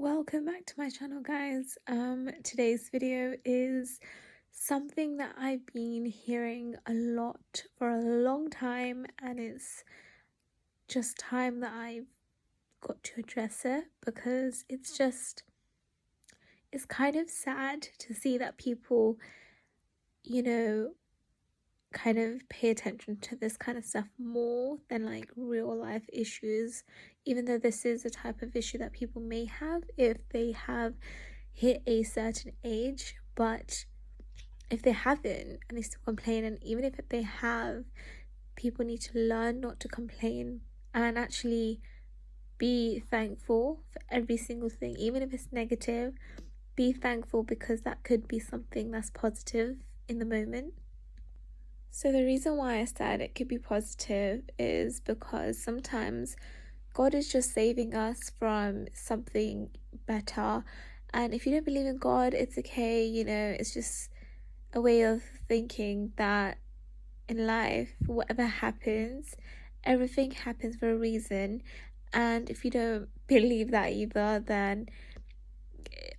Welcome back to my channel, guys. Today's video is something that I've been hearing a lot for a long time, and it's just time that I've got to address it because it's kind of sad to see that people, you know, kind of pay attention to this kind of stuff more than like real life issues, even though this is a type of issue that people may have if they have hit a certain age. But if they haven't and they still complain, and even if they have, people need to learn not to complain and actually be thankful for every single thing, even if it's negative. Be thankful because that could be something that's positive in the moment. So the reason why I said it could be positive is because sometimes God is just saving us from something better. And if you don't believe in God, it's okay, it's just a way of thinking that in life, whatever happens, everything happens for a reason. And if you don't believe that either, then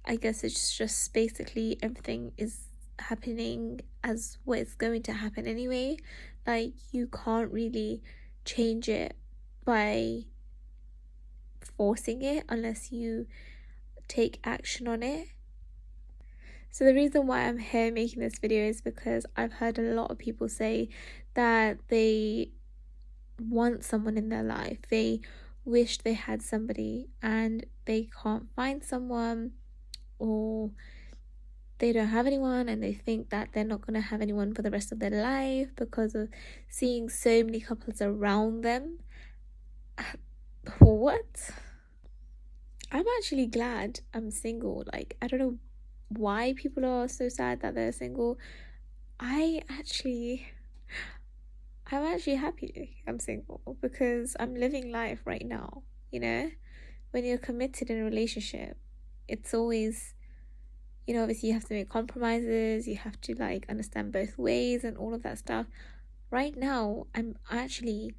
I guess it's just basically everything is happening as what it's going to happen anyway. Like, you can't really change it by forcing it unless you take action on it. So the reason why I'm here making this video is because I've heard a lot of people say that they want someone in their life. They wish they had somebody and they can't find someone, or they don't have anyone and they think that they're not going to have anyone for the rest of their life because of seeing so many couples around them. What? I'm actually glad I'm single. Like, I don't know why people are so sad that they're single. I'm actually happy I'm single because I'm living life right now. When you're committed in a relationship, it's always, obviously you have to make compromises, you have to like understand both ways and all of that stuff. Right now, I'm actually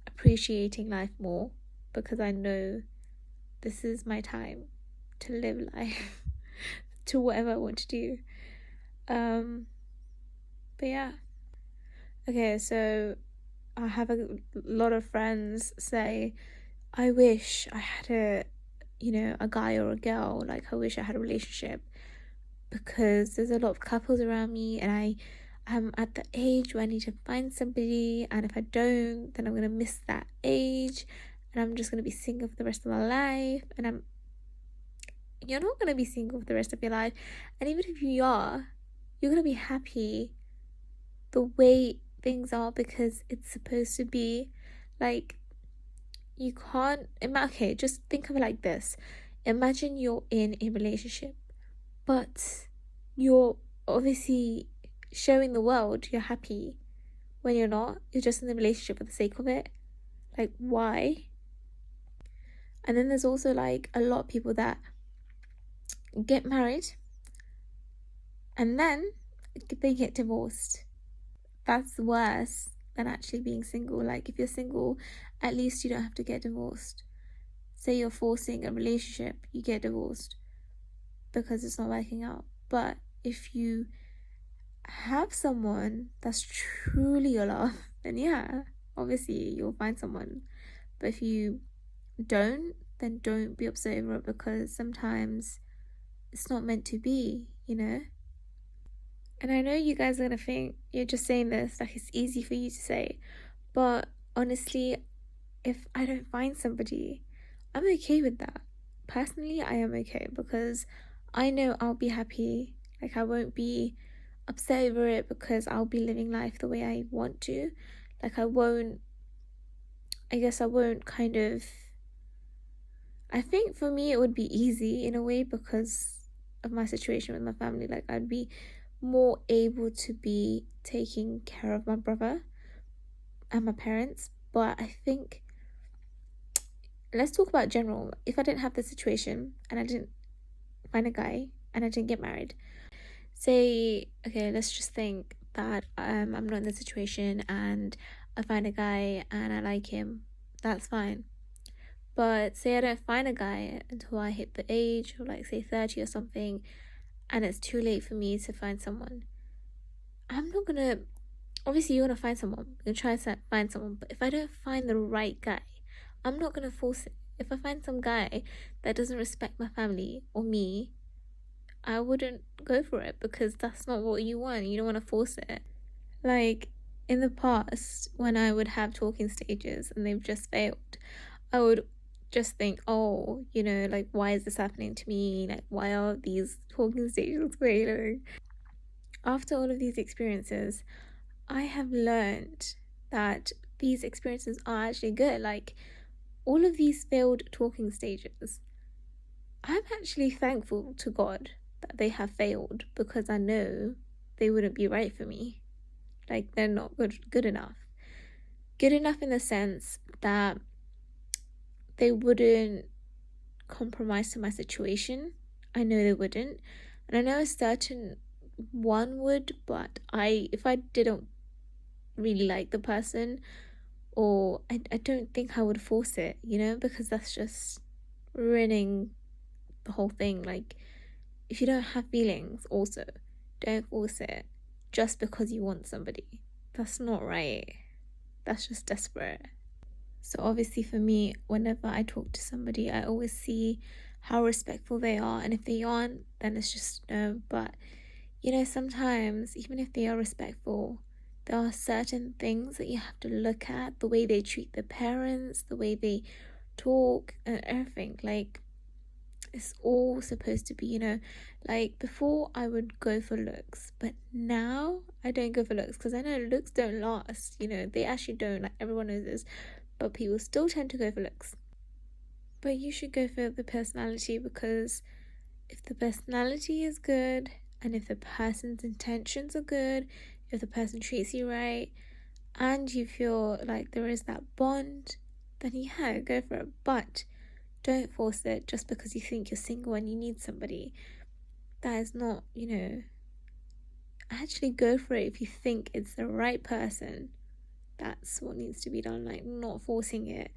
appreciating life more because I know this is my time to live life to whatever I want to do. But yeah. Okay, so I have a lot of friends say, I wish I had a guy or a girl. Like, I wish I had a relationship because there's a lot of couples around me and I am at the age where I need to find somebody, and if I don't, then I'm going to miss that age and I'm just going to be single for the rest of my life. And you're not going to be single for the rest of your life, and even if you are, you're going to be happy the way things are because it's supposed to be. Like, you can't okay, just think of it like this. Imagine you're in a relationship, but you're obviously showing the world you're happy when you're not. You're just in the relationship for the sake of it. Like, why? And then there's also like a lot of people that get married and then they get divorced. That's worse than actually being single. Like, if you're single, at least you don't have to get divorced. Say you're forcing a relationship, you get divorced because it's not working out. But if you have someone that's truly your love, then yeah, obviously you'll find someone. But if you don't, then don't be upset over it because sometimes it's not meant to be. And I know you guys are gonna think you're just saying this like it's easy for you to say, but honestly, if I don't find somebody, I'm okay with that. Personally, I am okay because I know I'll be happy. Like, I won't be upset over it because I'll be living life the way I want to. Like, I guess I won't kind of, I think for me it would be easy in a way because of my situation with my family. Like, I'd be more able to be taking care of my brother and my parents. But I think, let's talk about general. If I didn't have the situation and I didn't find a guy and I didn't get married, say, okay, let's just think that I'm not in the situation and I find a guy and I like him, that's fine. But say I don't find a guy until I hit the age of like say 30 or something, and it's too late for me to find someone. I'm not gonna, obviously you're gonna find someone, you're gonna try to find someone, but if I don't find the right guy, I'm not gonna force it. If I find some guy that doesn't respect my family or me, I wouldn't go for it, because that's not what you want. You don't want to force it. Like, in the past, when I would have talking stages and they've just failed, I would just think, oh, like, why is this happening to me? Like, why are these talking stages failing? After all of these experiences, I have learned that these experiences are actually good. Like, all of these failed talking stages, I'm actually thankful to God that they have failed, because I know they wouldn't be right for me. Like, they're not good enough. Good enough in the sense that they wouldn't compromise to my situation. I know they wouldn't. And I know a certain one would, but if I didn't really like the person, or I don't think I would force it, because that's just ruining the whole thing. Like, if you don't have feelings, also, don't force it just because you want somebody. That's not right. That's just desperate. So obviously for me, whenever I talk to somebody, I always see how respectful they are. And if they aren't, then it's just no. But, sometimes, even if they are respectful, there are certain things that you have to look at. The way they treat their parents, the way they talk, and everything. Like, it's all supposed to be, like, before I would go for looks, but now I don't go for looks, because I know looks don't last. They actually don't. Like, everyone knows this, but people still tend to go for looks. But you should go for the personality, because if the personality is good, and if the person's intentions are good, if the person treats you right, and you feel like there is that bond, then yeah, go for it. But don't force it just because you think you're single and you need somebody. That is not, actually go for it if you think it's the right person. That's what needs to be done. Like, not forcing it,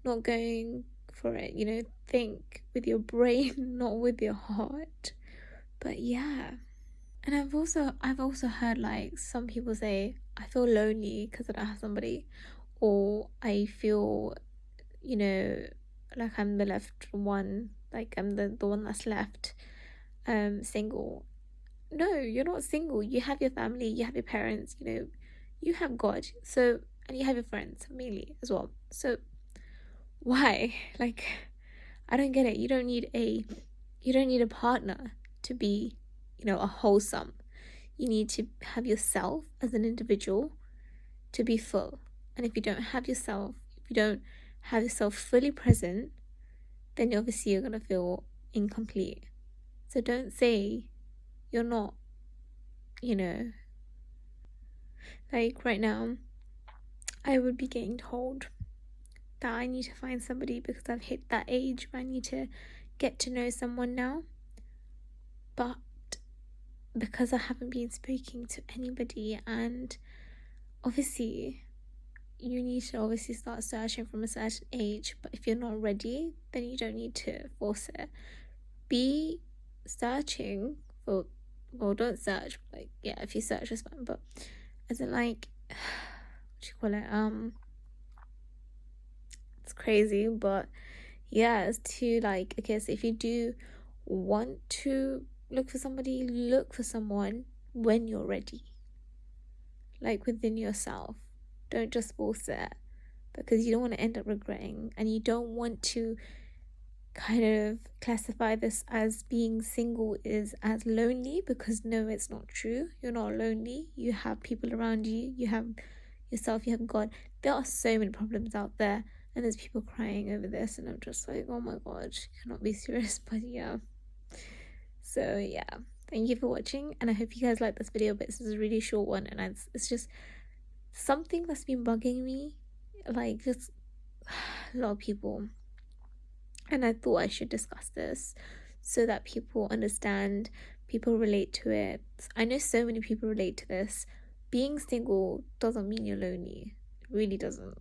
not going for it, think with your brain, not with your heart. But yeah. And I've also heard, like, some people say, I feel lonely because I don't have somebody, or I feel, like I'm the left one, like I'm the one that's left single. No, you're not single. You have your family, you have your parents, you have God, so, and you have your friends mainly as well. So why? Like, I don't get it. You don't need a partner to be, a wholesome. You need to have yourself as an individual to be full. And if you don't have yourself, if you don't have yourself fully present, then obviously you're gonna feel incomplete. So don't say you're not, you know, like right now, I would be getting told that I need to find somebody because I've hit that age where I need to get to know someone now. But because I haven't been speaking to anybody, and obviously you need to obviously start searching from a certain age, but if you're not ready, then you don't need to force it. Be searching for, well, don't search, like, yeah, if you search it's fine, but as in, like, what do you call it, it's crazy, but yeah, it's to, like, okay, so if you do want to look for somebody, look for someone when you're ready, like within yourself. Don't just force it, because you don't want to end up regretting, and you don't want to kind of classify this as being single is as lonely, because no, it's not true. You're not lonely. You have people around you, you have yourself, you have God. There are so many problems out there, and there's people crying over this, and I'm just like, oh my god, you cannot be serious. But yeah, so yeah, thank you for watching, and I hope you guys like this video. But this is a really short one, and it's just something that's been bugging me, like, just a lot of people, and I thought I should discuss this so that people understand, people relate to it. I know so many people relate to this. Being single doesn't mean you're lonely. It really doesn't.